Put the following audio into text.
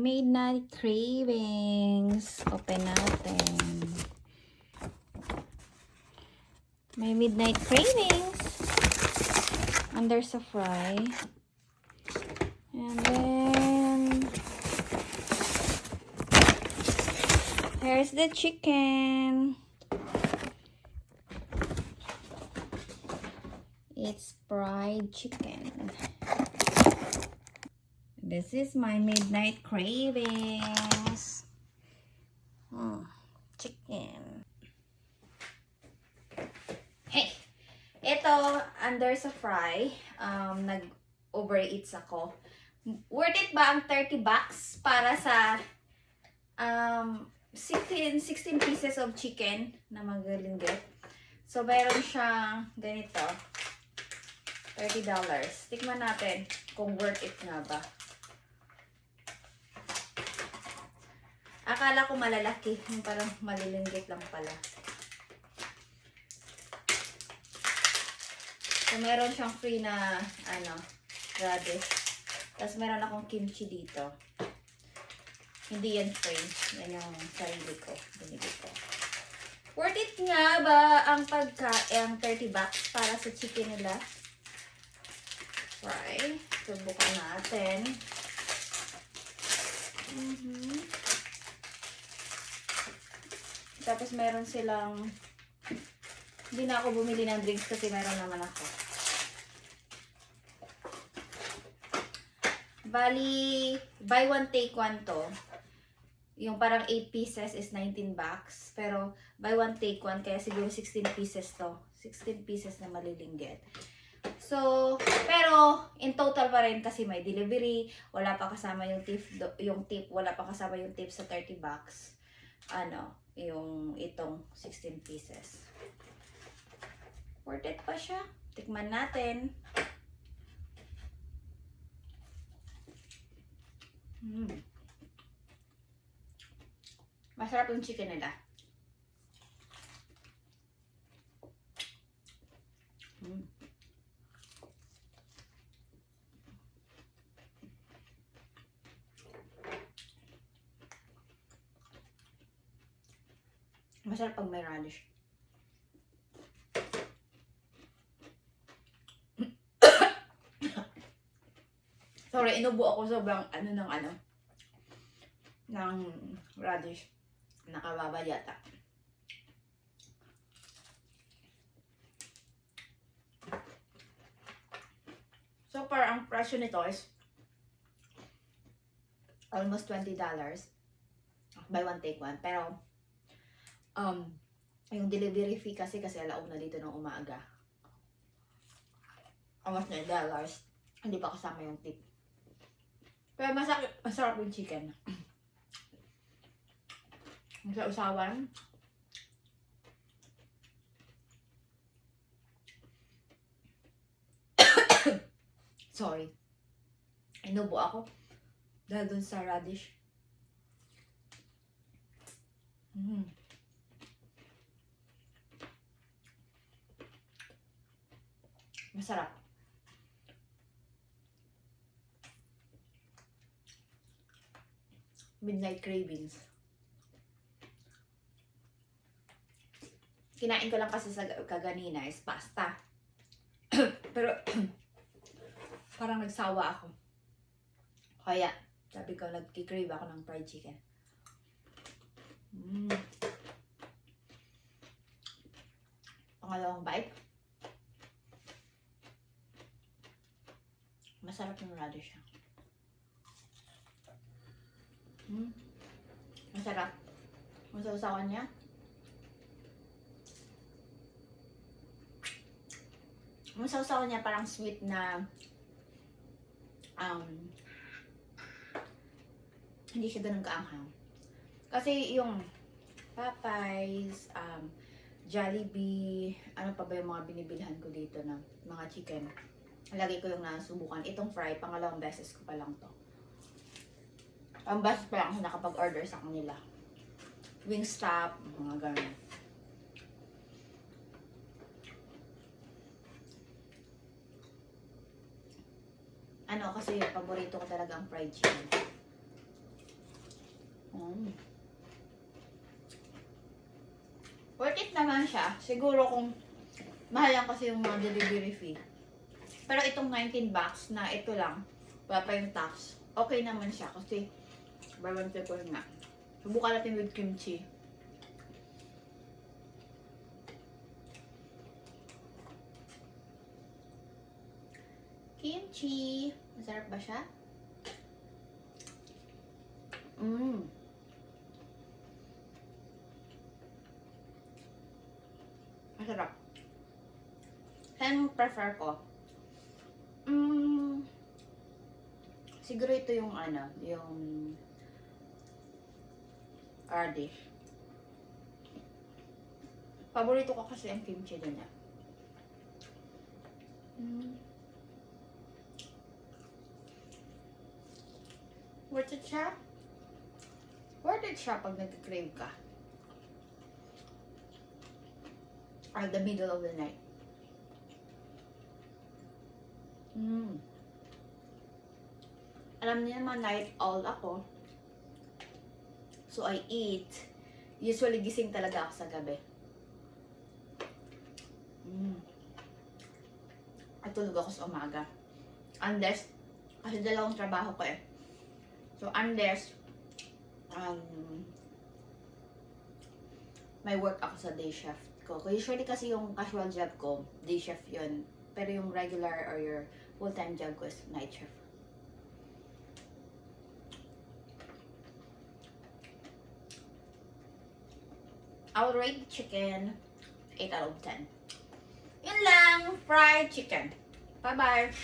midnight cravings. Open natin. My midnight cravings. And there's a fry. And then here's the chicken. It's fried chicken. This is my midnight cravings. Chicken. Hey! Ito, under sa fry, nag-overeats ako. Worth it ba ang 30 bucks para sa 16 pieces of chicken na magalinggit? So, meron siyang ganito. $30. Tikman natin kung worth it nga ba. Akala ko malalaki. Yung parang malilinggit lang pala. So, meron siyang free na, radish. Tapos, meron akong kimchi dito. Hindi yan free. Yan yung sarili ko. Binili ko. Worth it nga ba ang ang 30 bucks para sa chicken nila? Fry. Subukan natin. Tapos meron silang, hindi na ako bumili ng drinks kasi meron naman ako. Bali, buy one take one to. Yung parang 8 pieces is 19 bucks. Pero buy one take one, kaya siguro 16 pieces to. 16 pieces na malilinggit. So, pero in total pa rin kasi may delivery, wala pa kasama yung tip, wala pa kasama yung tip sa 30 bucks. Yung itong 16 pieces. Worth it pa siya. Tikman natin. Masarap yung chicken nila. Masarap pag may radish. Sorry, inubo ako sobrang ng radish. Nakababa yata. So far, ang presyo nito is almost $20. Buy one, take one. Pero, yung delivery fee kasi alauna na dito ng umaga. Almost $9. Hindi pa kasama yung tip. Pero masarap yung chicken. Sa usawan. Sorry. Inubo ako. Dahil dun sa radish. Masarap. Midnight cravings. Kinain ko lang kasi sa kaganina is pasta. Pero parang nagsawa ako. Kaya sabi ko nagki-crave ako ng fried chicken. Pangalawang bite. Masarap yung radish siya. Masarap. Masausawan niya. Masausawan niya parang sweet na hindi siya ganun kaanghang. Kasi yung Popeyes, Jollibee, ano pa ba yung mga binibilhan ko dito na mga chicken. Lagi ko yung nasubukan. Itong fry, pangalawang beses ko pa lang to. Ang beses pa lang ako nakapag-order sa kanila. Wingstop, mga ganun. Kasi paborito ko talaga ang fried chicken. Worth it naman siya. Siguro kung mahal lang kasi yung mga delivery fee. Pero itong 19 bucks na ito lang, wala pa yung tax. Okay naman siya kasi buy one take one nga. Subukan natin with kimchi. Kimchi! Masarap ba siya? Masarap. Anong prefer ko? Siguro ito yung ano, yung Radish. Paborito ko kasi ang kimchi dun eh. Worth it siya? Worth it siya pag nag-crave ka. Or the middle of the night. Alam niyo naman, night owl ako. So, I eat. Usually, gising talaga ako sa gabi. At tulog ako sa umaga. Unless, kasi dalawang trabaho ko eh. So, unless, may work ako sa day shift ko. Usually kasi yung casual job ko, day shift yun. Pero yung regular or your full-time job ko is night shift. I'll rate the chicken 8 out of 10. Yun lang, fried chicken. Bye-bye!